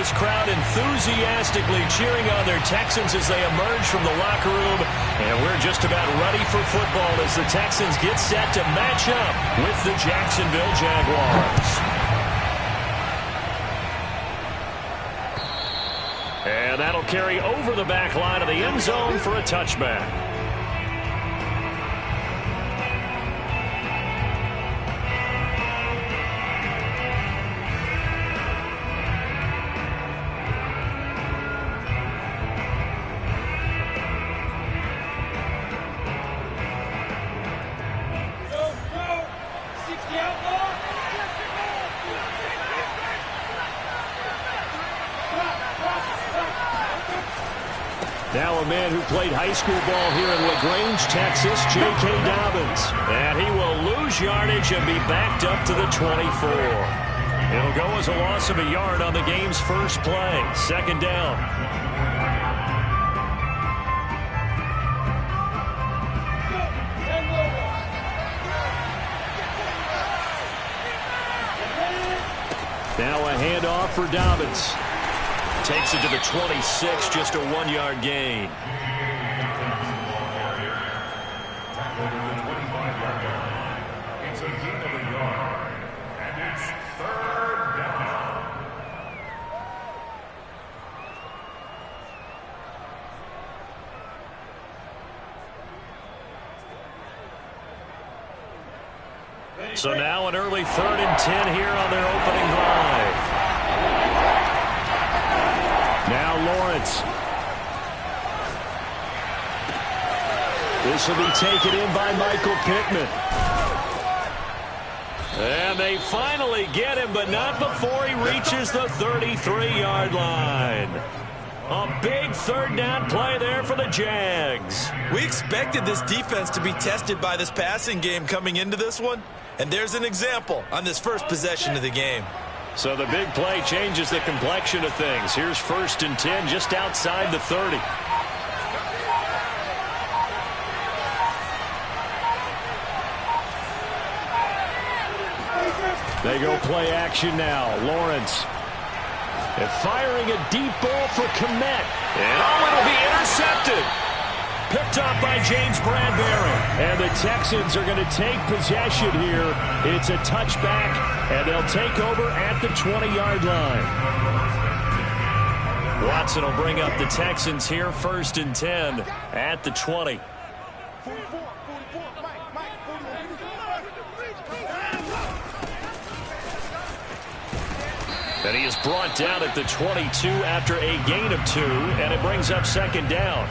this crowd enthusiastically cheering on their Texans as they emerge from the locker room. And we're just about ready for football as the Texans get set to match up with the Jacksonville Jaguars. And that'll carry over the back line of the end zone for a touchback. Now a man who played high school ball here in LaGrange, Texas, J.K. Dobbins. And he will lose yardage and be backed up to the 24. It'll go as a loss of a yard on the game's first play. Second down. Now a handoff for Dobbins. Takes it to the 26, just a 1-yard gain. It's a gain of a yard, and it's third down. So now an early 3rd and 10 here on their opening drive. Now Lawrence. This will be taken in by Michael Pittman. And they finally get him, but not before he reaches the 33-yard line. A big 3rd down play there for the Jags. We expected this defense to be tested by this passing game coming into this one. And there's an example on this first possession of the game. So the big play changes the complexion of things. Here's 1st and 10 just outside the 30. They go play action now. Lawrence. And firing a deep ball for Kmet. And it'll be intercepted. Picked up by James Bradbury. And the Texans are going to take possession here. It's a touchback, and they'll take over at the 20-yard line. Watson will bring up the Texans here, 1st and 10 at the 20. And he is brought down at the 22 after a gain of 2, and it brings up 2nd down.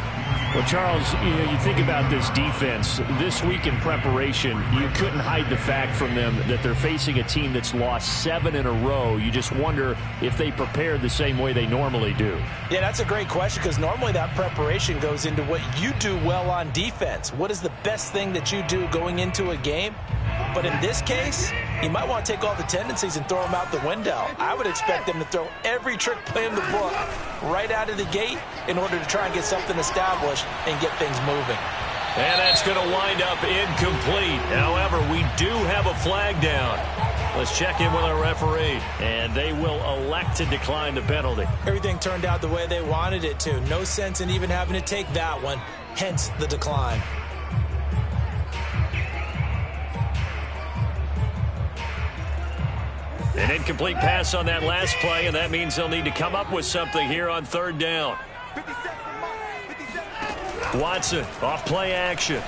Well, Charles, you think about this defense. This week in preparation, you couldn't hide the fact from them that they're facing a team that's lost 7 in a row. You just wonder if they prepared the same way they normally do. Yeah, that's a great question because normally that preparation goes into what you do well on defense. What is the best thing that you do going into a game? But in this case, you might want to take all the tendencies and throw them out the window. I would expect them to throw every trick play in the book right out of the gate in order to try and get something established and get things moving. And that's going to wind up incomplete. However, we do have a flag down. Let's check in with our referee. And they will elect to decline the penalty. Everything turned out the way they wanted it to. No sense in even having to take that one, hence the decline. An incomplete pass on that last play, and that means they'll need to come up with something here on 3rd down. Watson off play action.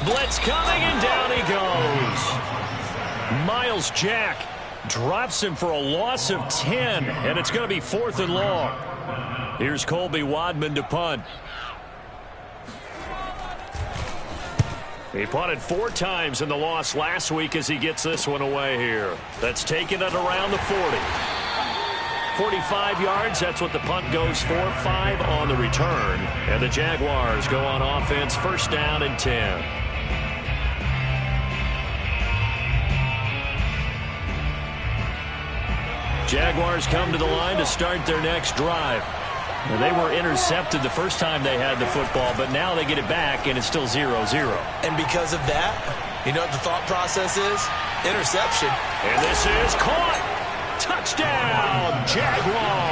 Blitz coming, and down he goes. Miles Jack drops him for a loss of 10, and it's going to be 4th and long. Here's Colby Wadman to punt. He punted 4 times in the loss last week as he gets this one away here. That's taken it around the 40. 45 yards, that's what the punt goes for. 5 on the return. And the Jaguars go on offense, 1st down and 10. Jaguars come to the line to start their next drive. Well, they were intercepted the first time they had the football, but now they get it back, and it's still 0-0. And because of that, you know what the thought process is? Interception. And this is caught. Touchdown, Jaguars.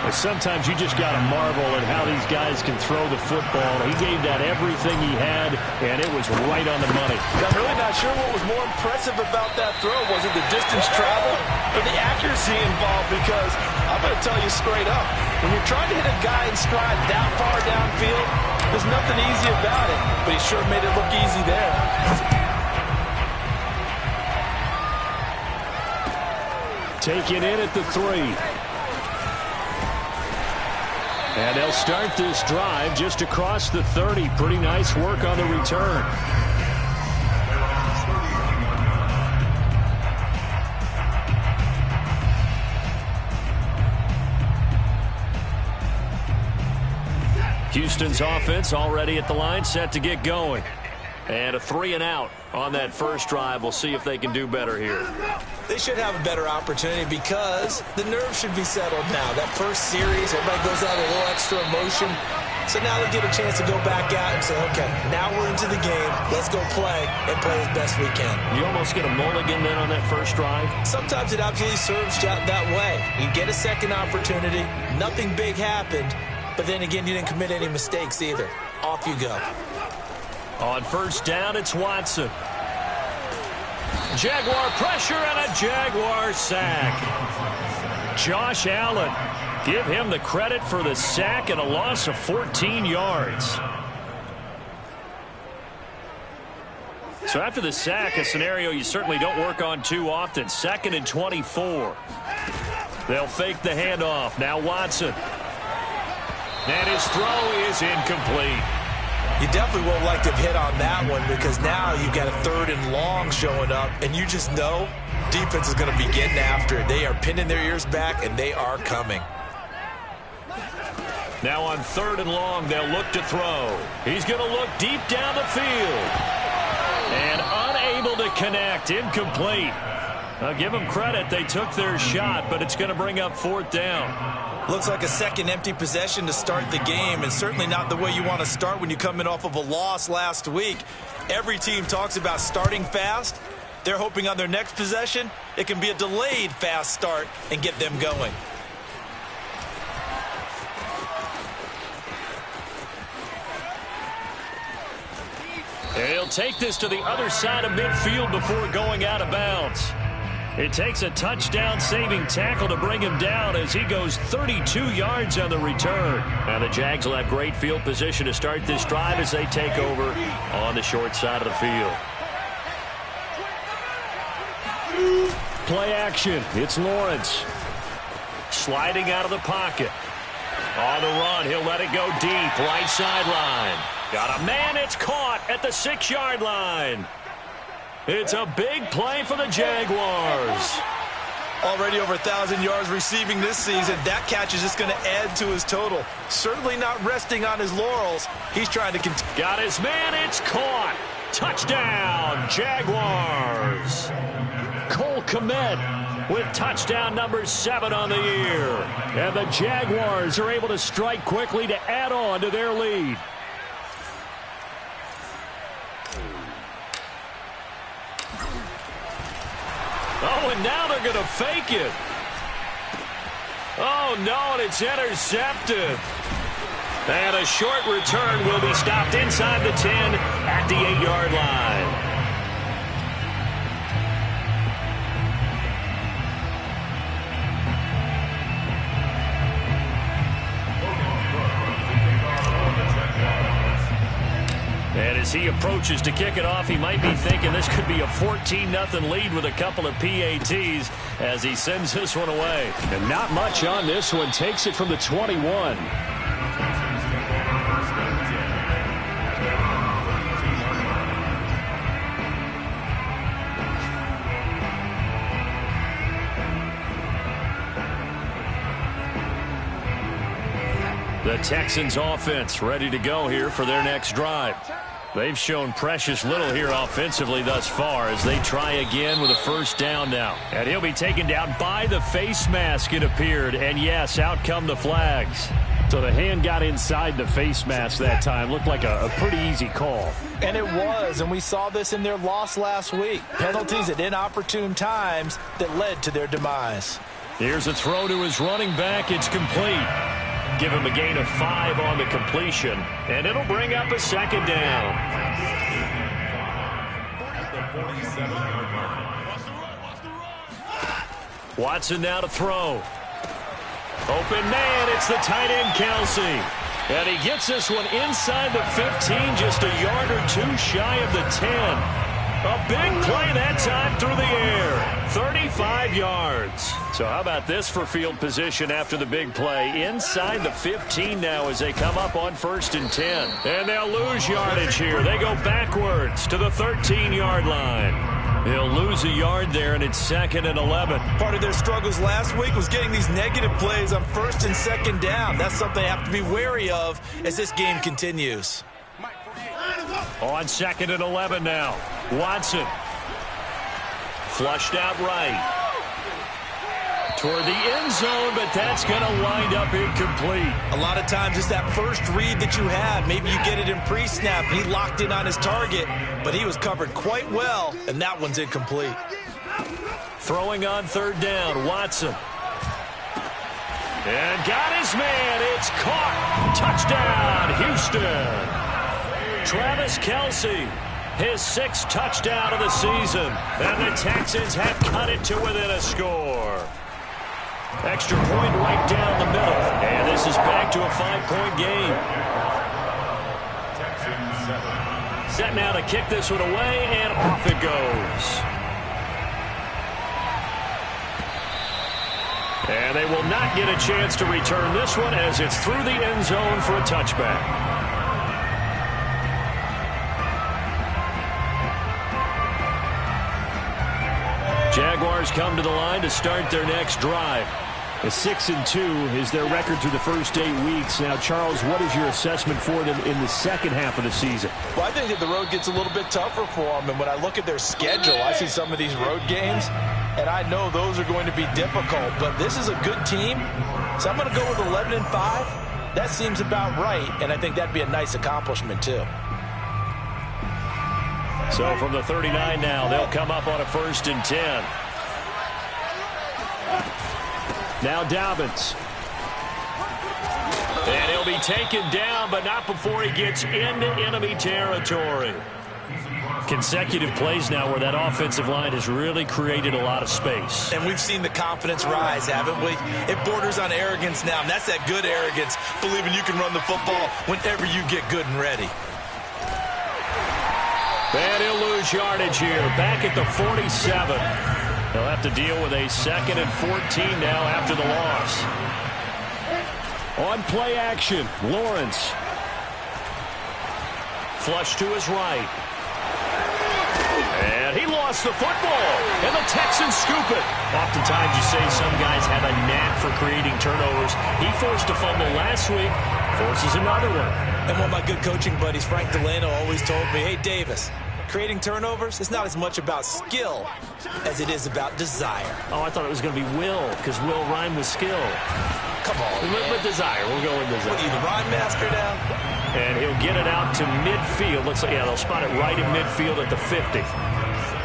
Sometimes you just got to marvel at how these guys can throw the football. He gave that everything he had, and it was right on the money. I'm really not sure what was more impressive about that throw. Was it the distance traveled or the accuracy involved? Because I'm going to tell you straight up, when you're trying to hit a guy in stride that far downfield, there's nothing easy about it, but he sure made it look easy there. Taken in at the 3. And they'll start this drive just across the 30. Pretty nice work on the return. Houston's offense already at the line, set to get going. And a 3 and out on that first drive. We'll see if they can do better here. They should have a better opportunity because the nerves should be settled now. That first series, everybody goes out with a little extra emotion. So now they get a chance to go back out and say, okay, now we're into the game. Let's go play and play as best we can. You almost get a mulligan then on that first drive? Sometimes it absolutely serves that way. You get a second opportunity. Nothing big happened. But then again, you didn't commit any mistakes either. Off you go. On first down, it's Watson. Jaguar pressure and a Jaguar sack. Josh Allen, give him the credit for the sack and a loss of 14 yards. So after the sack, a scenario you certainly don't work on too often. 2nd and 24. They'll fake the handoff. Now Watson. And his throw is incomplete. You definitely won't like to hit on that one because now you've got a 3rd and long showing up, and you just know defense is going to be getting after it. They are pinning their ears back, and they are coming. Now on 3rd and long, they'll look to throw. He's going to look deep down the field. And unable to connect, incomplete. I'll give them credit. They took their shot, but it's going to bring up 4th down. Looks like a second empty possession to start the game, and certainly not the way you want to start when you come in off of a loss last week. Every team talks about starting fast. They're hoping on their next possession, it can be a delayed fast start and get them going. He'll take this to the other side of midfield before going out of bounds. It takes a touchdown-saving tackle to bring him down as he goes 32 yards on the return. Now the Jags will have great field position to start this drive as they take over on the short side of the field. Play action. It's Lawrence. Sliding out of the pocket. On the run, he'll let it go deep. Right sideline. Got a man, it's caught at the 6-yard line. It's a big play for the Jaguars. Already over 1,000 yards receiving this season. That catch is just going to add to his total. Certainly not resting on his laurels. He's trying to continue. Got his man. It's caught. Touchdown, Jaguars. Cole Kmet with touchdown number 7 on the year. And the Jaguars are able to strike quickly to add on to their lead. Oh, and now they're going to fake it. Oh, no, and it's intercepted. And a short return will be stopped inside the 10 at the 8-yard line. And as he approaches to kick it off, he might be thinking this could be a 14-0 lead with a couple of PATs as he sends this one away. And not much on this one. Takes it from the 21. The Texans offense ready to go here for their next drive. They've shown precious little here offensively thus far as they try again with a first down now. And he'll be taken down by the face mask, it appeared. And yes, out come the flags. So the hand got inside the face mask that time. Looked like a pretty easy call. And it was, and we saw this in their loss last week. Penalties at inopportune times that led to their demise. Here's a throw to his running back. It's complete. Give him a gain of 5 on the completion, and it'll bring up a second down. At the 47-yard line. Watson now to throw. Open man, it's the tight end Kelsey. And he gets this one inside the 15, just a yard or two shy of the 10. A big play that time through the air. 35 yards. So how about this for field position after the big play? Inside the 15 now as they come up on 1st and 10. And they'll lose yardage here. They go backwards to the 13-yard line. They'll lose a yard there, and it's 2nd and 11. Part of their struggles last week was getting these negative plays on 1st and 2nd down. That's something they have to be wary of as this game continues. On 2nd and 11 now. Watson. Flushed out right. Toward the end zone, but that's going to wind up incomplete. A lot of times it's that first read that you have. Maybe you get it in pre-snap. He locked in on his target, but he was covered quite well, and that one's incomplete. Throwing on 3rd down, Watson. And got his man. It's caught. Touchdown, Houston. Travis Kelce, his 6th touchdown of the season. And the Texans have cut it to within a score. Extra point right down the middle. And this is back to a 5-point game. Set now to kick this one away, and off it goes. And they will not get a chance to return this one as it's through the end zone for a touchback. Jaguars come to the line to start their next drive. A 6-2 is their record through the first 8 weeks. Now, Charles, what is your assessment for them in the second half of the season? Well, I think that the road gets a little bit tougher for them. And when I look at their schedule, I see some of these road games, and I know those are going to be difficult. But this is a good team, so I'm going to go with 11-5. That seems about right, and I think that'd be a nice accomplishment, too. So from the 39 now, they'll come up on a 1st and 10. Now Dobbins. And he'll be taken down, but not before he gets into enemy territory. Consecutive plays now where that offensive line has really created a lot of space. And we've seen the confidence rise, haven't we? It borders on arrogance now, and that's that good arrogance, believing you can run the football whenever you get good and ready. And he'll lose yardage here, back at the 47. He'll have to deal with a 2nd and 14 now after the loss. On play action, Lawrence. Flush to his right. And he lost the football, and the Texans scoop it. Oftentimes you say some guys have a knack for creating turnovers. He forced a fumble last week, forces another one. And one of my good coaching buddies, Frank Delano, always told me, hey, Davis, creating turnovers is not as much about skill as it is about desire. Oh, I thought it was going to be will, because will rhyme with skill. Come on, man. With desire. We'll go with desire. What are you, the rhyme master now? And he'll get it out to midfield. Looks like, yeah, they'll spot it right in midfield at the 50.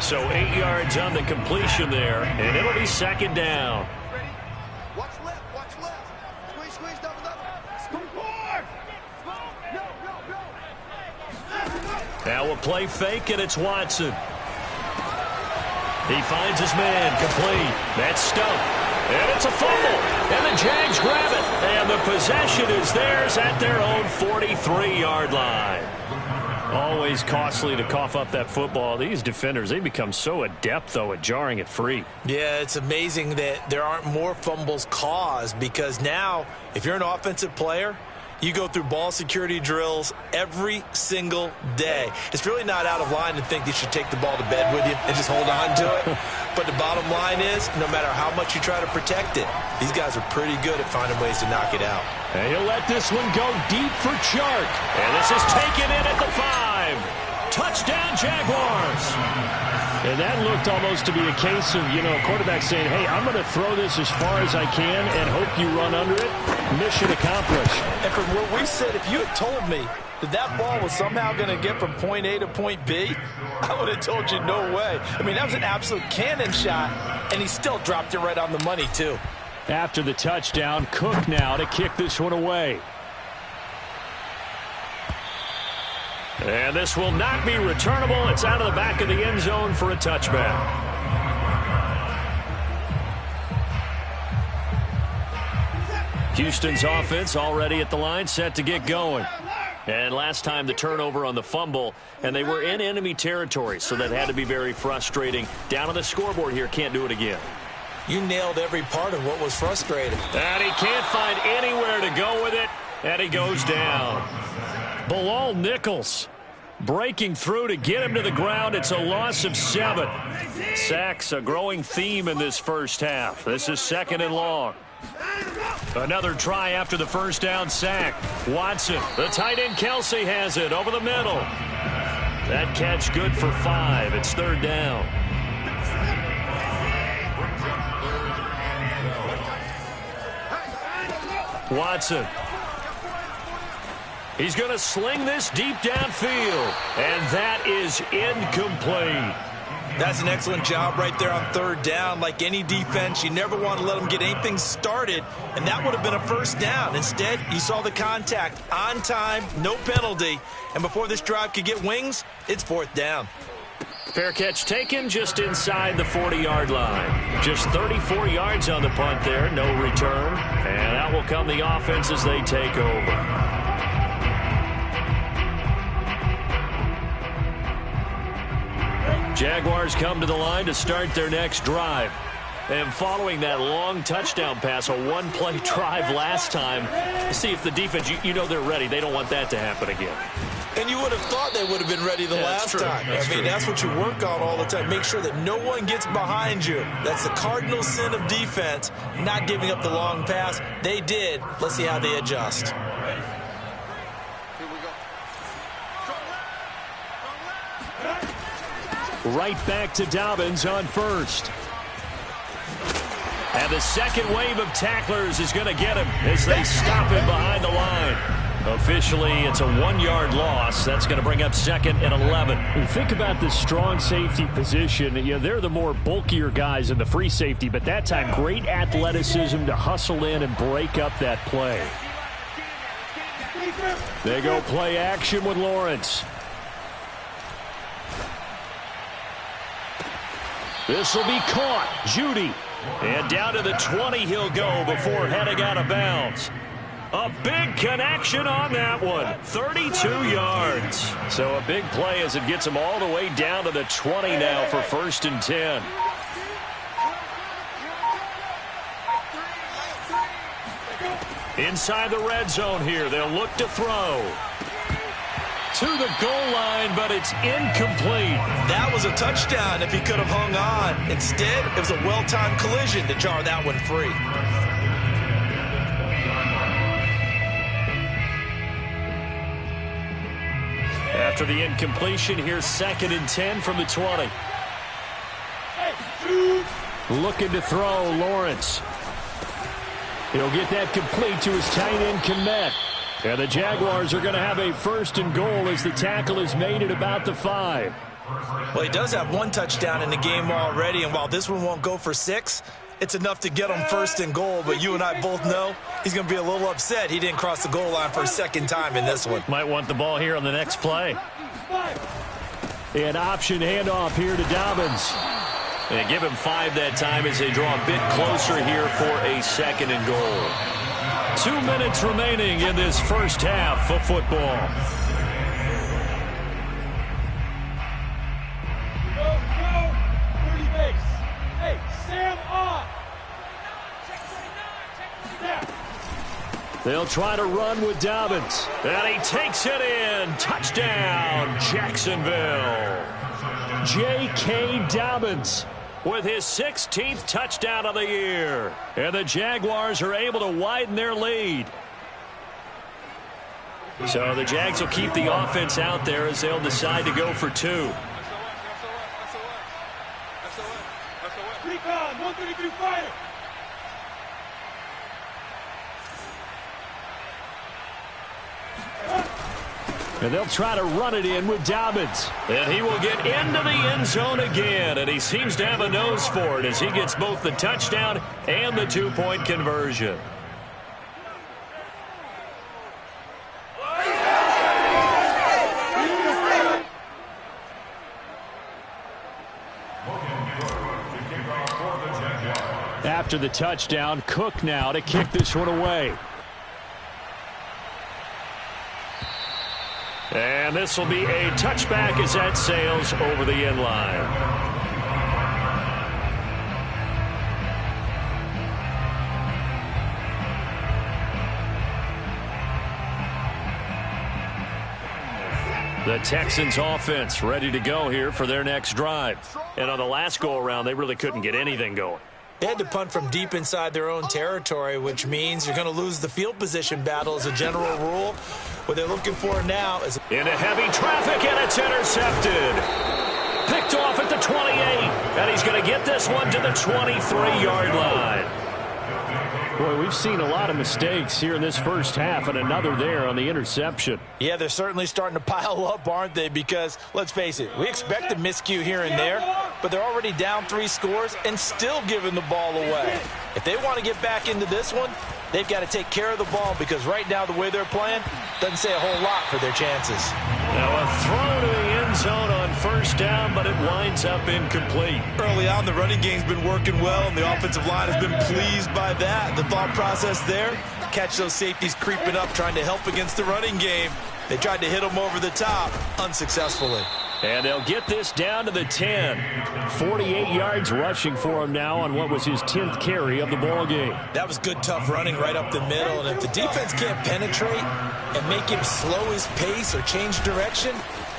So 8 yards on the completion there, and it'll be 2nd down. Watch left, watch left. Squeeze, double. Now a play fake, and it's Watson. He finds his man, complete. That's stumped. And it's a fumble. And the Jags grab it. And the possession is theirs at their own 43-yard line. Always costly to cough up that football. These defenders, they become so adept, though, at jarring it free. Yeah, it's amazing that there aren't more fumbles caused, because now, if you're an offensive player, you go through ball security drills every single day. It's really not out of line to think you should take the ball to bed with you and just hold on to it. But the bottom line is, no matter how much you try to protect it, these guys are pretty good at finding ways to knock it out. And he'll let this one go deep for Chark. And this is taken in at the 5. Touchdown, Jaguars. And that looked almost to be a case of, quarterback saying, hey, I'm going to throw this as far as I can and hope you run under it. Mission accomplished. And from where we said, if you had told me that ball was somehow going to get from point A to point B, I would have told you no way. I mean, that was an absolute cannon shot, and he still dropped it right on the money, too. After the touchdown, Cook now to kick this one away. And this will not be returnable. It's out of the back of the end zone for a touchback. Houston's offense already at the line, set to get going. And last time the turnover on the fumble, and they were in enemy territory, so that had to be very frustrating. Down on the scoreboard here, can't do it again. You nailed every part of what was frustrating. And he can't find anywhere to go with it, and he goes down. Bilal Nichols breaking through to get him to the ground. It's a loss of 7. Sacks, a growing theme in this first half. This is 2nd and long. Another try after the first down sack. Watson, the tight end Kelsey has it over the middle. That catch good for 5. It's 3rd down. Watson. He's going to sling this deep downfield. And that is incomplete. That's an excellent job right there on 3rd down. Like any defense, you never want to let them get anything started, and that would have been a 1st down. Instead, you saw the contact on time, no penalty, and before this drive could get wings, it's 4th down. Fair catch taken just inside the 40-yard line. Just 34 yards on the punt there, no return, and that will come the offense as they take over. Jaguars come to the line to start their next drive. And following that long touchdown pass, a one-play drive last time, see if the defense, you know they're ready. They don't want that to happen again. And you would have thought they would have been ready the last time. That's what you work on all the time. Make sure that no one gets behind you. That's the cardinal sin of defense, not giving up the long pass. They did. Let's see how they adjust. Right back to Dobbins on 1st. And the second wave of tacklers is going to get him as they stop him behind the line. Officially, it's a 1-yard loss. That's going to bring up 2nd and 11. You think about the strong safety position. They're the more bulkier guys in the free safety, but that time, great athleticism to hustle in and break up that play. They go play action with Lawrence. This will be caught. Judy. And down to the 20 he'll go before heading out of bounds. A big connection on that one. 32 yards. So a big play as it gets him all the way down to the 20 now for 1st and 10. Inside the red zone here. They'll look to throw. To the goal line, but it's incomplete. That was a touchdown if he could have hung on. Instead, it was a well-timed collision to jar that one free. After the incompletion, here's 2nd and 10 from the 20. Looking to throw, Lawrence. He'll get that complete to his tight end, Komet. And the Jaguars are going to have a 1st and goal as the tackle is made at about the 5. Well, he does have 1 touchdown in the game already, and while this one won't go for 6, it's enough to get him 1st and goal. But you and I both know he's going to be a little upset he didn't cross the goal line for a 2nd time in this one. Might want the ball here on the next play. An option handoff here to Dobbins. And give him 5 that time as they draw a bit closer here for a 2nd and goal. 2 minutes remaining in this first half of football. Hey, Sam off. They'll try to run with Dobbins. And he takes it in. Touchdown, Jacksonville. J.K. Dobbins with his 16th touchdown of the year. And the Jaguars are able to widen their lead. So the Jags will keep the offense out there as they'll decide to go for 2. Recon, 133 fighter. And they'll try to run it in with Dobbins. And he will get into the end zone again. And he seems to have a nose for it as he gets both the touchdown and the two-point conversion. After the touchdown, Cook now to kick this one away. And this will be a touchback as that sails over the end line. The Texans offense ready to go here for their next drive. And on the last go-around, they really couldn't get anything going. They had to punt from deep inside their own territory, which means you're going to lose the field position battle as a general rule. What they're looking for now is... Into heavy traffic, and it's intercepted. Picked off at the 28, and he's going to get this one to the 23-yard line. Boy, we've seen a lot of mistakes here in this first half, and another there on the interception. Yeah, they're certainly starting to pile up, aren't they? Because, let's face it, we expect a miscue here and there, but they're already down 3 scores and still giving the ball away. If they want to get back into this one, they've got to take care of the ball, because right now the way they're playing doesn't say a whole lot for their chances. Now a throw to the end zone on first down, but it winds up incomplete. Early on, the running game's been working well, and the offensive line has been pleased by that. The thought process there, catch those safeties creeping up, trying to help against the running game. They tried to hit them over the top, unsuccessfully. And they'll get this down to the 10. 48 yards rushing for him now on what was his 10th carry of the ball game. That was good, tough running right up the middle. And if the defense can't penetrate and make him slow his pace or change direction,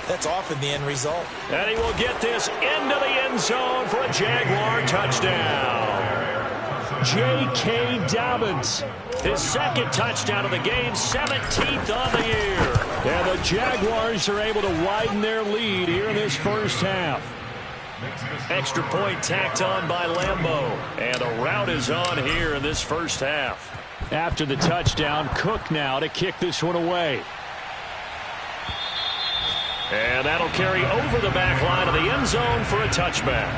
that's often the end result. And he will get this into the end zone for a Jaguar touchdown. J.K. Dobbins, his second touchdown of the game, 17th on the year. And the Jaguars are able to widen their lead here in this first half. Extra point tacked on by Lambeau. And a rout is on here in this first half. After the touchdown, Cook now to kick this one away. And that'll carry over the back line of the end zone for a touchback.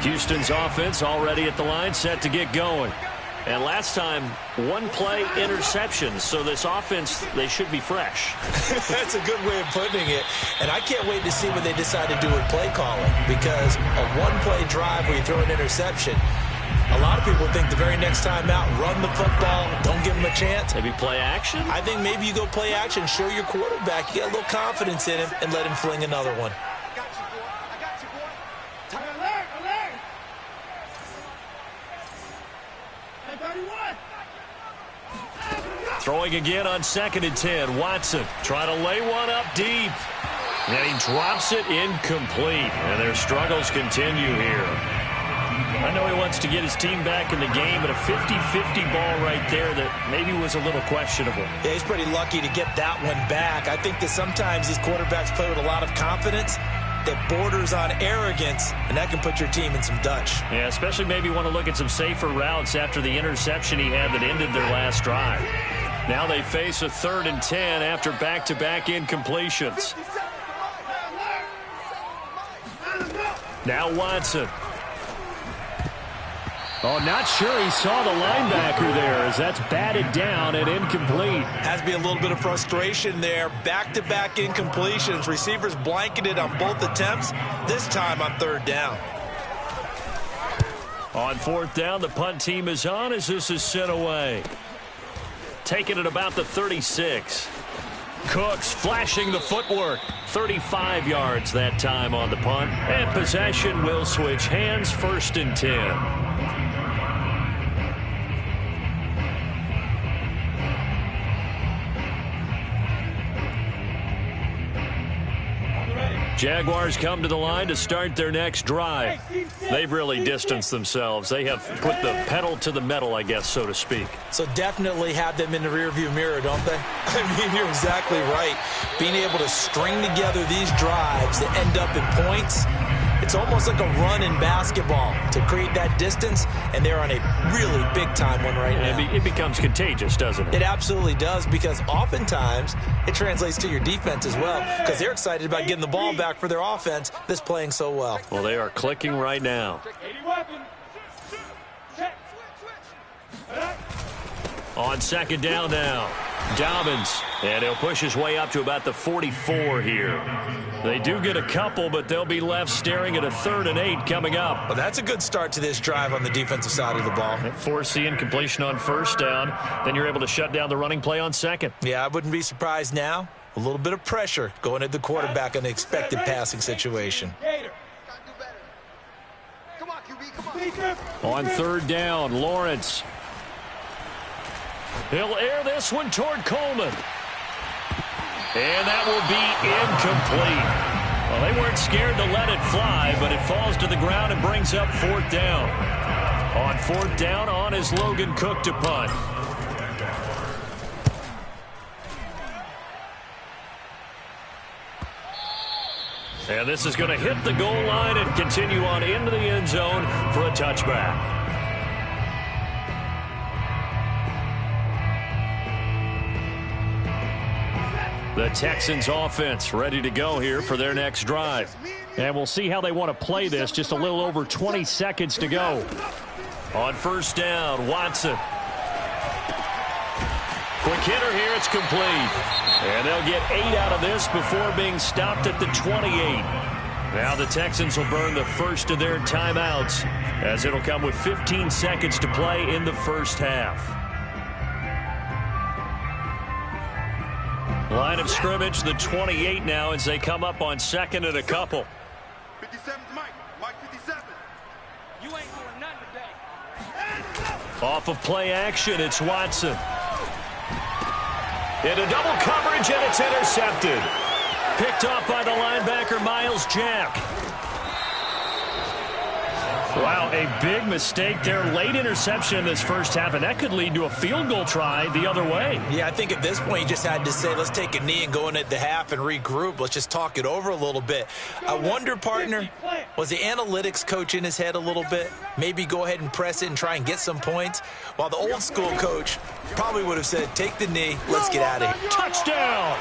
Houston's offense already at the line, set to get going. And last time, one play interception. So this offense, they should be fresh. That's a good way of putting it. And I can't wait to see what they decide to do with play calling. Because a one-play drive where you throw an interception, a lot of people think the very next time out, run the football, don't give them a chance. Maybe play action? I think maybe you go play action, show your quarterback, you get a little confidence in him, and let him fling another one. Throwing again on 2nd and 10. Watson trying to lay one up deep. And he drops it incomplete. And their struggles continue here. I know he wants to get his team back in the game, but a 50-50 ball right there that maybe was a little questionable. Yeah, he's pretty lucky to get that one back. I think that sometimes these quarterbacks play with a lot of confidence that borders on arrogance, and that can put your team in some Dutch. Yeah, especially maybe want to look at some safer routes after the interception he had that ended their last drive. Now they face a 3rd and 10 after back-to-back incompletions. Now Watson. Oh, not sure he saw the linebacker there as that's batted down and incomplete. Has to be a little bit of frustration there. Back-to-back incompletions. Receivers blanketed on both attempts, this time on 3rd down. On 4th down, the punt team is on as this is sent away. Taking it about the 36. Cooks flashing the footwork. 35 yards that time on the punt. And possession will switch hands, 1st and 10. Jaguars come to the line to start their next drive. They've really distanced themselves. They have put the pedal to the metal, I guess, so to speak. So definitely have them in the rearview mirror, don't they? I mean, you're exactly right. Being able to string together these drives that end up in points, It's almost like a run in basketball to create that distance, and they're on a really big-time one right now. It becomes contagious, doesn't it? It absolutely does, because oftentimes it translates to your defense as well, because they're excited about getting the ball back for their offense that's playing so well. Well, they are clicking right now. On second down now, Dobbins, and he'll push his way up to about the 44 here. They do get a couple, but they'll be left staring at a 3rd and 8 coming up. Well, that's a good start to this drive on the defensive side of the ball. Force the incompletion on first down. Then you're able to shut down the running play on second. Yeah, I wouldn't be surprised now. A little bit of pressure going at the quarterback in an expected passing situation. On third down, Lawrence. He'll air this one toward Coleman. And that will be incomplete. Well, they weren't scared to let it fly, but it falls to the ground and brings up 4th down. On 4th down, on is Logan Cook to punt. And this is going to hit the goal line and continue on into the end zone for a touchback. The Texans offense ready to go here for their next drive. And we'll see how they want to play this. Just a little over 20 seconds to go. On first down, Watson. Quick hitter here, it's complete. And they'll get 8 out of this before being stopped at the 28. Now the Texans will burn the first of their timeouts, as it'll come with 15 seconds to play in the first half. Line of scrimmage, the 28 now, as they come up on second and a couple. 57's Mike 57. You ain't doing nothing today. Off of play action, it's Watson. Into double coverage, and it's intercepted. Picked off by the linebacker, Miles Jack. Wow, a big mistake there. Late interception in this first half, and that could lead to a field goal try the other way. Yeah, I think at this point you just had to say, let's take a knee and go in at the half and regroup. Let's just talk it over a little bit. I wonder, partner, was the analytics coach in his head a little bit? Maybe go ahead and press it and try and get some points? While the old school coach probably would have said, take the knee, let's get out of here. Touchdown!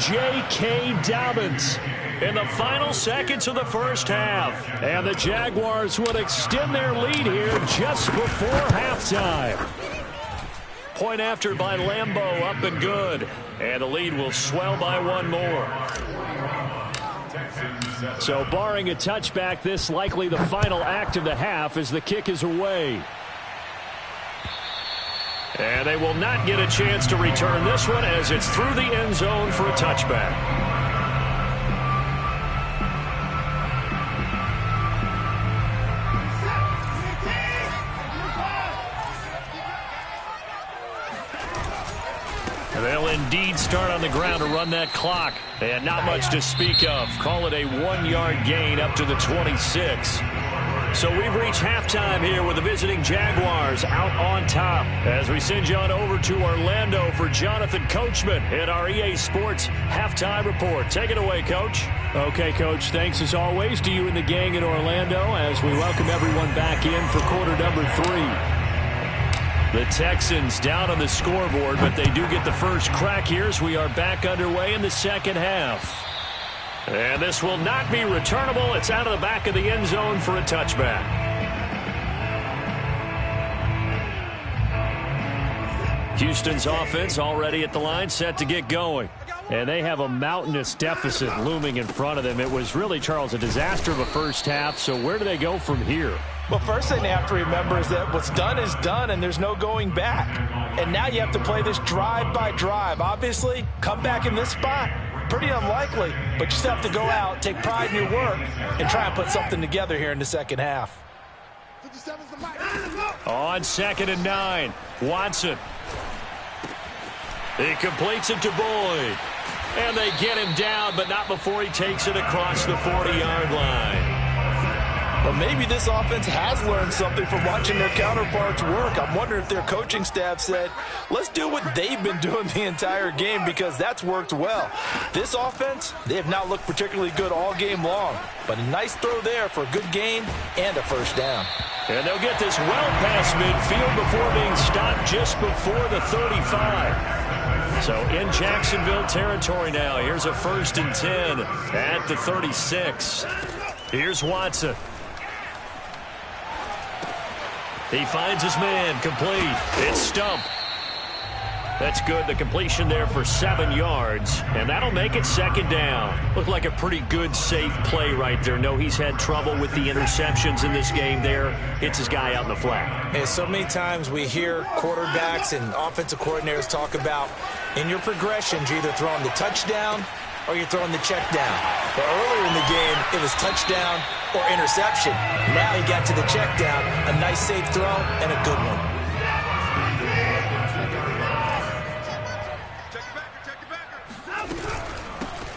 J.K. Dobbins in the final seconds of the first half. And the Jaguars would extend their lead here just before halftime. Point after by Lambeau, up and good. And the lead will swell by 1 more. So barring a touchback, this likely the final act of the half as the kick is away. And they will not get a chance to return this one as it's through the end zone for a touchback. They'll indeed start on the ground to run that clock. And not much to speak of. Call it a 1-yard gain up to the 26. So we've reached halftime here with the visiting Jaguars out on top. As we send you on over to Orlando for Jonathan Coachman in our EA Sports Halftime Report. Take it away, Coach. Okay, Coach, thanks as always to you and the gang in Orlando as we welcome everyone back in for quarter number 3. The Texans down on the scoreboard, but they do get the first crack here as we are back underway in the second half. And this will not be returnable. It's out of the back of the end zone for a touchback. Houston's offense already at the line, set to get going. And they have a mountainous deficit looming in front of them. It was really, Charles, a disaster of a first half. So where do they go from here? Well, first thing they have to remember is that what's done is done, and there's no going back. And now you have to play this drive by drive. Obviously, come back in this spot. Pretty unlikely, but you still have to go out, take pride in your work, and try and put something together here in the second half. On 2nd and 9, Watson. He completes it to Boyd. And they get him down, but not before he takes it across the 40-yard line. But maybe this offense has learned something from watching their counterparts work. I'm wondering if their coaching staff said, let's do what they've been doing the entire game, because that's worked well. This offense, they have not looked particularly good all game long. But a nice throw there for a good gain and a first down. And they'll get this well past midfield before being stopped just before the 35. So in Jacksonville territory now. Here's a 1st and 10 at the 36. Here's Watson. He finds his man, complete. It's Stump. That's good. The completion there for 7 yards, and that'll make it 2nd down. Looked like a pretty good, safe play right there. No, he's had trouble with the interceptions in this game there. Hits his guy out in the flat. And so many times we hear quarterbacks and offensive coordinators talk about in your progressions, you're either throwing the touchdown or you're throwing the check down. But earlier in the game, it was touchdown or interception. Now he got to the check down, a nice safe throw, and a good one.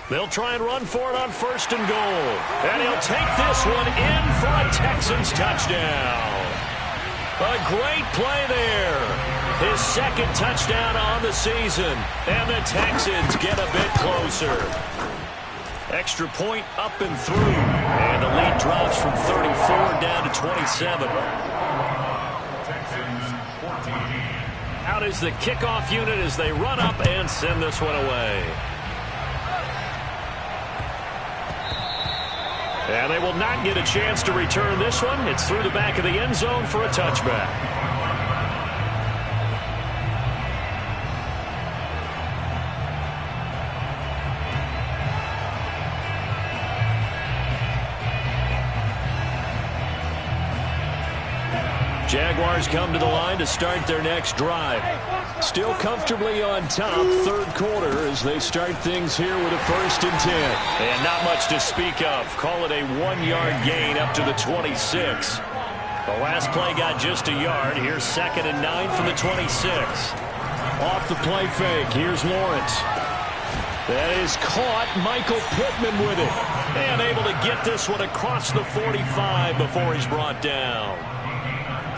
They'll try and run for it on 1st and goal. And he'll take this one in for a Texans touchdown. A great play there. His 2nd touchdown on the season. And the Texans get a bit closer. Extra point up and through. And the lead drops from 34 down to 27. Out is the kickoff unit as they run up and send this one away. And they will not get a chance to return this one. It's through the back of the end zone for a touchback. Jaguars come to the line to start their next drive. Still comfortably on top, 3rd quarter, as they start things here with a 1st and 10. And not much to speak of. Call it a 1-yard gain up to the 26. The last play got just a yard. Here's 2nd and 9 from the 26. Off the play fake, here's Lawrence. That is caught. Michael Pittman with it. And able to get this one across the 45 before he's brought down.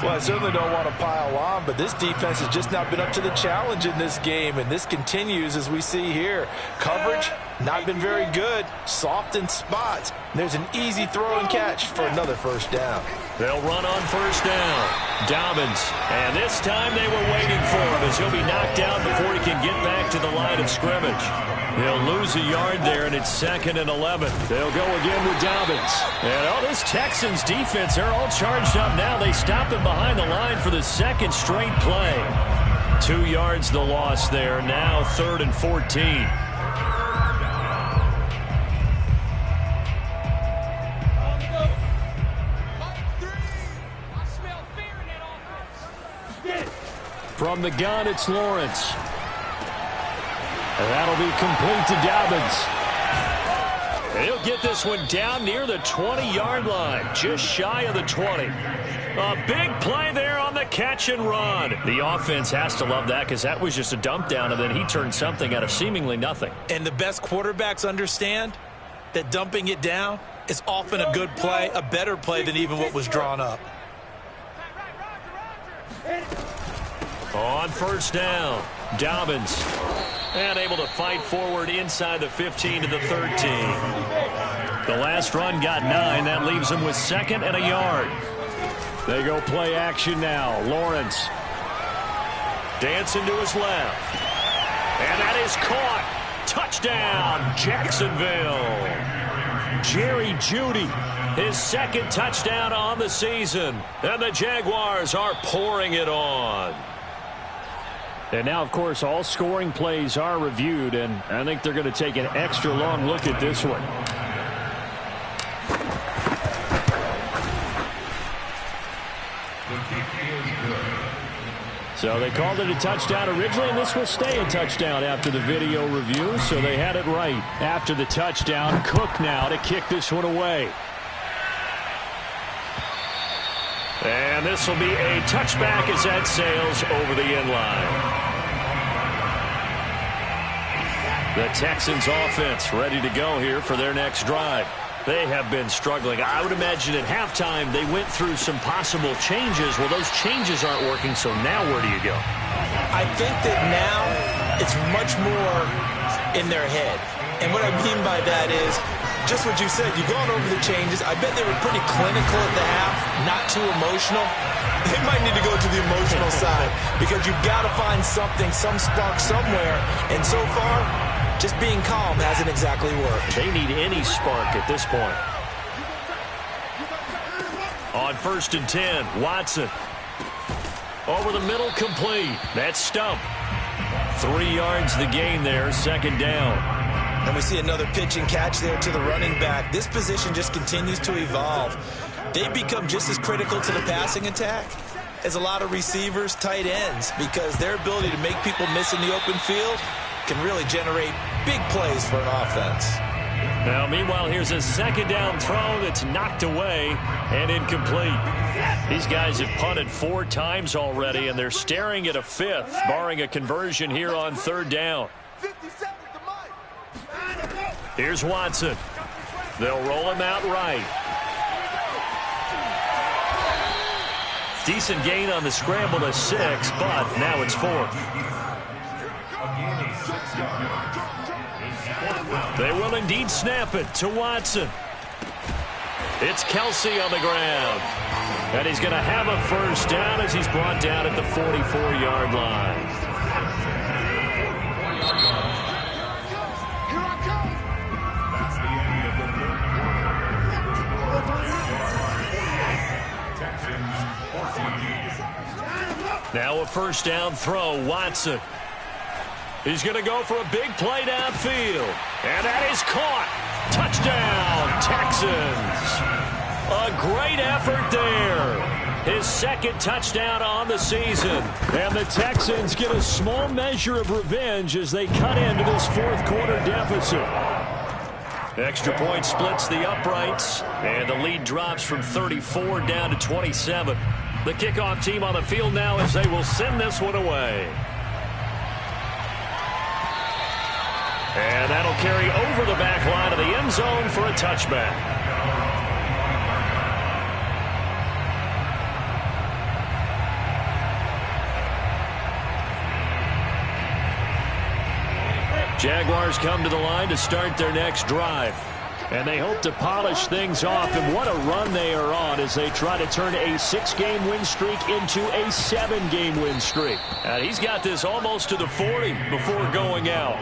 Well, I certainly don't want to pile on, but this defense has just not been up to the challenge in this game, and this continues as we see here. Coverage, not been very good. Soft in spots. There's an easy throw and catch for another 1st down. They'll run on 1st down. Dobbins, and this time they were waiting for him as he'll be knocked down before he can get back to the line of scrimmage. They'll lose a yard there, and it's 2nd and 11. They'll go again with Dobbins. And this Texans defense, they're all charged up now. They stop him behind the line for the 2nd straight play. 2 yards the loss there. Now 3rd and 14. From the gun, it's Lawrence. And that'll be complete to Dobbins. And he'll get this one down near the 20-yard line, just shy of the 20. A big play there on the catch and run. The offense has to love that because that was just a dump down, and then he turned something out of seemingly nothing. And the best quarterbacks understand that dumping it down is often a good play, a better play than even what was drawn up. On 1st down, Dobbins. And able to fight forward inside the 15 to the 13. The last run got 9. That leaves him with 2nd and a yard. They go play action now. Lawrence. Dancing to his left. And that is caught. Touchdown, Jacksonville. Jerry Jeudy, his 2nd touchdown on the season. And the Jaguars are pouring it on. And now, of course, all scoring plays are reviewed, and I think they're going to take an extra long look at this one. So they called it a touchdown originally, and this will stay a touchdown after the video review, so they had it right. After the touchdown, Cook now to kick this one away. And this will be a touchback as that sails over the end line. The Texans offense ready to go here for their next drive. They have been struggling. I would imagine at halftime they went through some possible changes. Well, those changes aren't working, so now where do you go? I think that now it's much more in their head. And what I mean by that is just what you said. You've gone over the changes. I bet they were pretty clinical at the half, not too emotional. They might need to go to the emotional side because you've got to find something, some spark somewhere. And so far, just being calm hasn't exactly worked. They need any spark at this point. On 1st and 10, Watson. Over the middle, complete. That's Stump. 3 yards the gain there, 2nd down. And we see another pitch and catch there to the running back. This position just continues to evolve. They become just as critical to the passing attack as a lot of receivers, tight ends, because their ability to make people miss in the open field can really generate big plays for an offense. Now, meanwhile, here's a 2nd down throw that's knocked away and incomplete. These guys have punted 4 times already, and they're staring at a 5th, barring a conversion here on 3rd down. Here's Watson. They'll roll him out right. Decent gain on the scramble to 6, but now it's 4th. They will indeed snap it to Watson. It's Kelsey on the ground. And he's going to have a 1st down as he's brought down at the 44-yard line. That's the end of the 3rd quarter. Texans 14. Now a 1st down throw, Watson. He's going to go for a big play downfield. And that is caught. Touchdown, Texans. A great effort there. His 2nd touchdown on the season. And the Texans get a small measure of revenge as they cut into this 4th quarter deficit. Extra point splits the uprights. And the lead drops from 34 down to 27. The kickoff team on the field now as they will send this one away. And that'll carry over the back line of the end zone for a touchback. Jaguars come to the line to start their next drive. And they hope to polish things off. And what a run they are on as they try to turn a 6-game win streak into a 7-game win streak. And he's got this almost to the 40 before going out.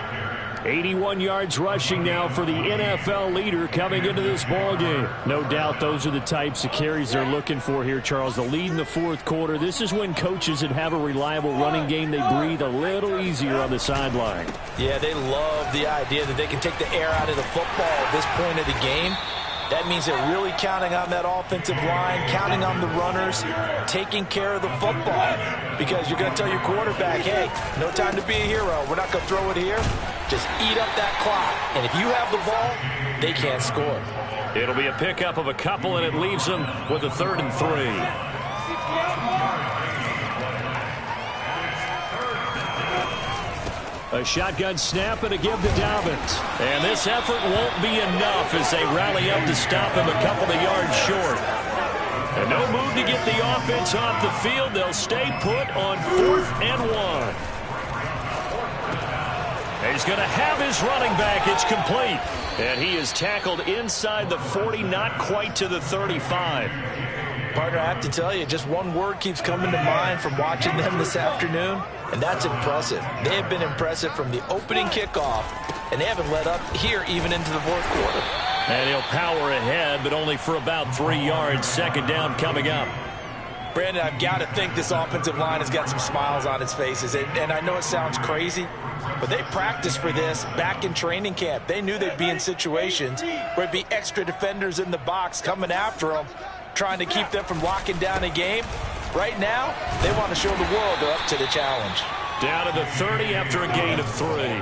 81 yards rushing now for the NFL leader coming into this ballgame. No doubt those are the types of carries they're looking for here, Charles. The lead in the 4th quarter. This is when coaches that have a reliable running game, they breathe a little easier on the sideline. Yeah, they love the idea that they can take the air out of the football at this point of the game. That means they're really counting on that offensive line, counting on the runners, taking care of the football. Because you're going to tell your quarterback, hey, no time to be a hero. We're not going to throw it here. Just eat up that clock. And if you have the ball, they can't score. It'll be a pickup of a couple, and it leaves them with a 3rd and 3. A shotgun snap and a give to Dobbins. And this effort won't be enough as they rally up to stop him a couple of yards short. And no move to get the offense off the field. They'll stay put on 4th and 1. And he's going to have his running back. It's complete. And he is tackled inside the 40, not quite to the 35. Partner, I have to tell you, just one word keeps coming to mind from watching them this afternoon, and that's impressive. They have been impressive from the opening kickoff, and they haven't let up here even into the 4th quarter. And he'll power ahead, but only for about 3 yards. 2nd down coming up. Brandon, I've got to think this offensive line has got some smiles on its faces, and I know it sounds crazy, but they practiced for this back in training camp. They knew they'd be in situations where it'd be extra defenders in the box coming after them, trying to keep them from locking down a game. Right now, they want to show the world they're up to the challenge. Down to the 30 after a gain of 3.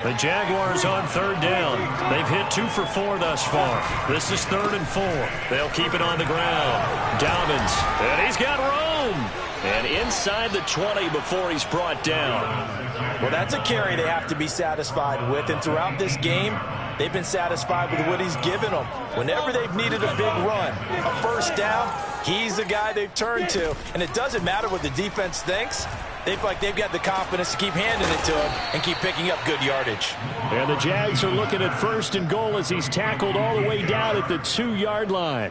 The Jaguars on 3rd down. They've hit 2 for 4 thus far. This is 3rd and 4. They'll keep it on the ground. Dobbins, and he's got room. And inside the 20 before he's brought down. Well, that's a carry they have to be satisfied with. And throughout this game, They've been satisfied with what he's given them. Whenever they've needed a big run, a first down, he's the guy they've turned to. And it doesn't matter what the defense thinks. They've got the confidence to keep handing it to him and keep picking up good yardage. And the Jags are looking at 1st and goal as he's tackled all the way down at the 2-yard line.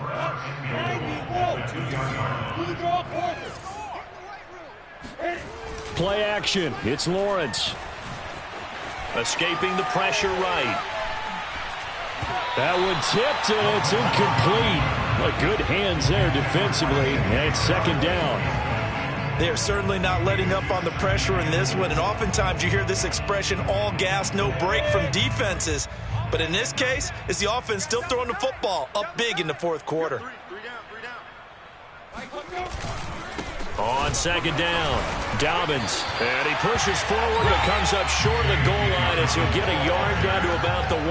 Play action. It's Lawrence. Escaping the pressure right. That one tipped, and it's incomplete. But good hands there defensively, and it's 2nd down. They are certainly not letting up on the pressure in this one, and oftentimes you hear this expression, all gas, no break from defenses. But in this case, it's the offense still throwing the football up big in the 4th quarter. On 2nd down, Dobbins. And he pushes forward but comes up short of the goal line as he'll get a yard down to about the 1.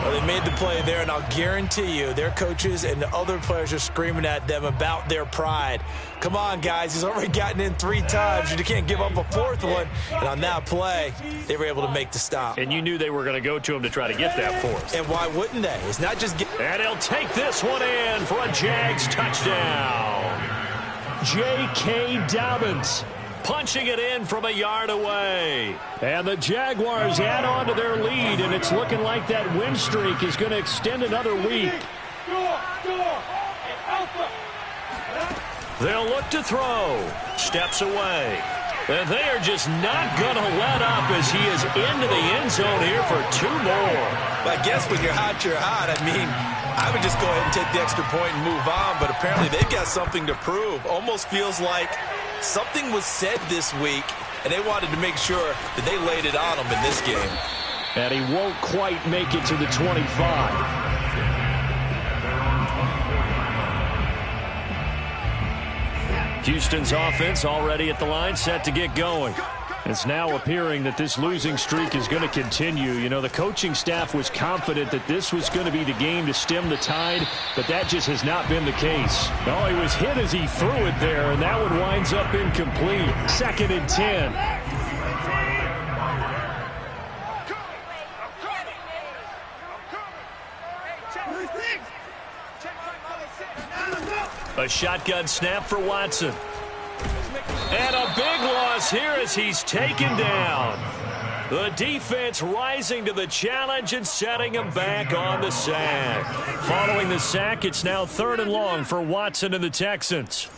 Well, they made the play there, and I'll guarantee you their coaches and the other players are screaming at them about their pride. Come on, guys. He's already gotten in 3 times. You can't give up a 4th one. And on that play, they were able to make the stop. And you knew they were going to go to him to try to get that 4th. And why wouldn't they? It's not just and he'll take this one in for a Jags touchdown. J.K. Dobbins punching it in from a yard away. And the Jaguars add on to their lead, and it's looking like that win streak is going to extend another week. They'll look to throw. Steps away. And they are just not going to let up as he is into the end zone here for 2 more. I guess when you're hot, you're hot. I mean, I would just go ahead and take the extra point and move on, but apparently they've got something to prove. Almost feels like something was said this week, and they wanted to make sure that they laid it on them in this game. And he won't quite make it to the 25. Houston's offense already at the line, set to get going. It's now appearing that this losing streak is going to continue. You know, the coaching staff was confident that this was going to be the game to stem the tide, but that just has not been the case. Oh, he was hit as he threw it there, and that one winds up incomplete. 2nd and 10. A shotgun snap for Watson. And a big loss here as he's taken down. The defense rising to the challenge and setting him back on the sack. Following the sack, it's now 3rd and long for Watson and the Texans.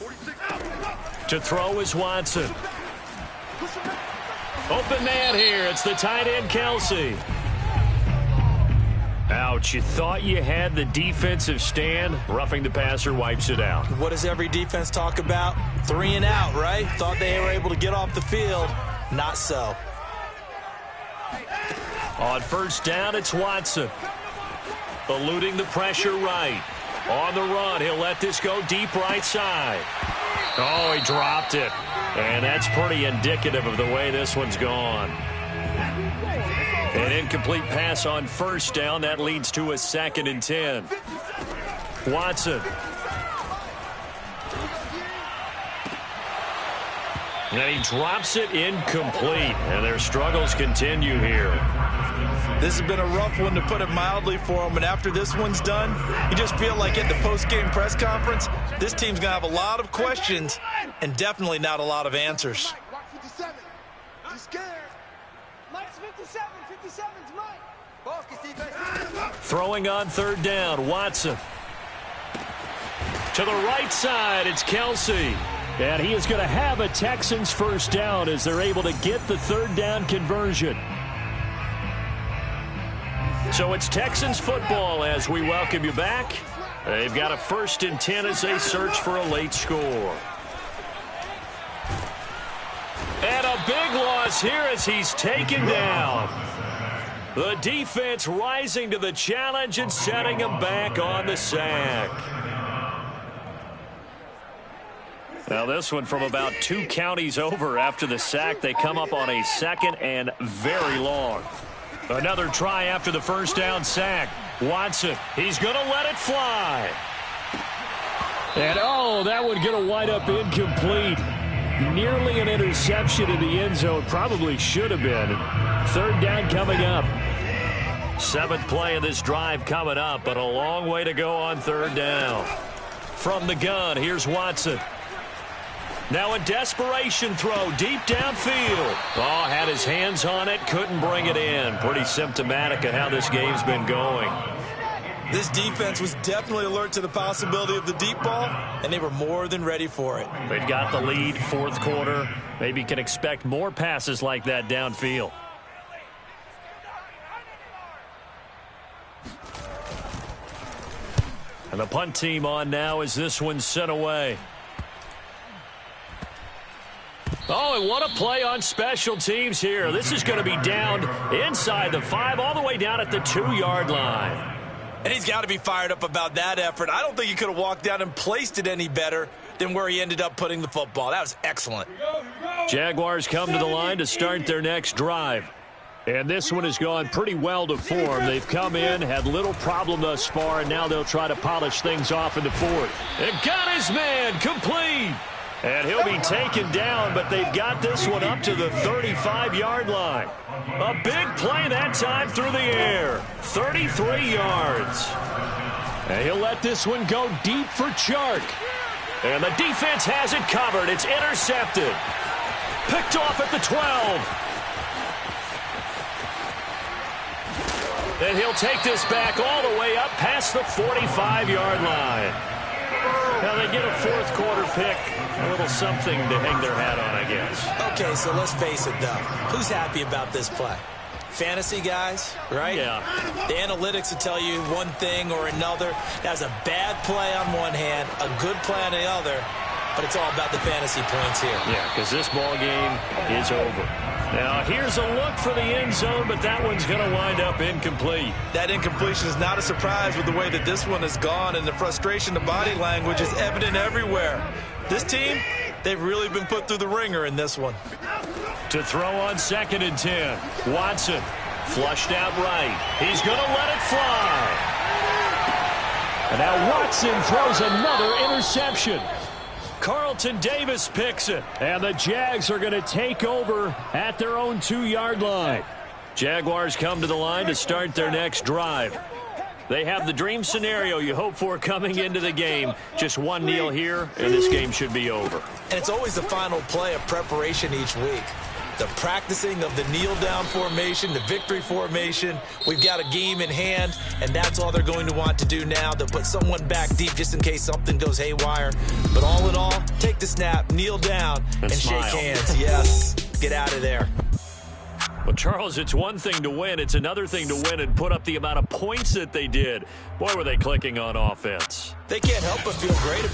To throw is Watson. Open man here. It's the tight end, Kelsey. Ouch, you thought you had the defensive stand. Roughing the passer wipes it out. What does every defense talk about? 3 and out, right? Thought they were able to get off the field. Not so. On 1st down, it's Watson. Eluding the pressure right. On the run, he'll let this go deep right side. Oh, he dropped it. And that's pretty indicative of the way this one's gone. An incomplete pass on 1st down. That leads to a 2nd and 10. Watson. And he drops it incomplete. And their struggles continue here. This has been a rough one, to put it mildly, for them. And after this one's done, you just feel like at the post-game press conference, this team's going to have a lot of questions and definitely not a lot of answers. Watch 57. He's scared. Mike's 57. 57's Mike. Ball can see. Throwing on 3rd down, Watson. To the right side, it's Kelsey. And he is going to have a Texans 1st down as they're able to get the 3rd down conversion. So it's Texans football as we welcome you back. They've got a 1st and 10 as they search for a late score. And a big loss here as he's taken down. The defense rising to the challenge and setting him back on the sack. Now this one from about 2 counties over after the sack. They come up on a 2nd and very long. Another try after the 1st down sack. Watson, he's going to let it fly. And oh, that one going to wind up incomplete. Nearly an interception in the end zone. Probably should have been. 3rd down coming up. Seventh play of this drive coming up, but a long way to go on third down. From the gun, here's Watson. Now a desperation throw deep downfield. Oh, had his hands on it, couldn't bring it in. Pretty symptomatic of how this game's been going. This defense was definitely alert to the possibility of the deep ball, and they were more than ready for it. They've got the lead, fourth quarter. Maybe can expect more passes like that downfield. And the punt team on now as this one's sent away. Oh, and what a play on special teams here. This is going to be down inside the 5, all the way down at the 2-yard line. And he's got to be fired up about that effort. I don't think he could have walked down and placed it any better than where he ended up putting the football. That was excellent. Jaguars come to the line to start their next drive. And this one has gone pretty well to form. They've come in, had little problem thus far, and now they'll try to polish things off in the fourth. And got his man complete. And he'll be taken down, but they've got this one up to the 35-yard line. A big play that time through the air. 33 yards. And he'll let this one go deep for Chark. And the defense has it covered. It's intercepted. Picked off at the 12. And he'll take this back all the way up past the 45-yard line. Now they get a fourth quarter pick. A little something to hang their hat on, I guess. Okay, so let's face it, though. Who's happy about this play? Fantasy guys, right? Yeah. The analytics will tell you one thing or another. That's a bad play on one hand, a good play on the other, but it's all about the fantasy points here. Yeah, because this ball game is over. Now, here's a look for the end zone, but that one's going to wind up incomplete. That incompletion is not a surprise with the way that this one has gone, and the frustration, the body language is evident everywhere. This team, they've really been put through the ringer in this one. To throw on 2nd and 10. Watson flushed out right. He's going to let it fly. And now Watson throws another interception. Carlton Davis picks it. And the Jags are going to take over at their own 2-yard line. Jaguars come to the line to start their next drive. They have the dream scenario you hope for coming into the game. Just one kneel here, and this game should be over. And it's always the final play of preparation each week. The practicing of the kneel-down formation, the victory formation. We've got a game in hand, and that's all they're going to want to do now. They'll put someone back deep just in case something goes haywire. But all in all, take the snap, kneel down, and shake hands. Yes, get out of there. Well, Charles, it's one thing to win. It's another thing to win and put up the amount of points that they did. Boy, were they clicking on offense. They can't help but feel great about it.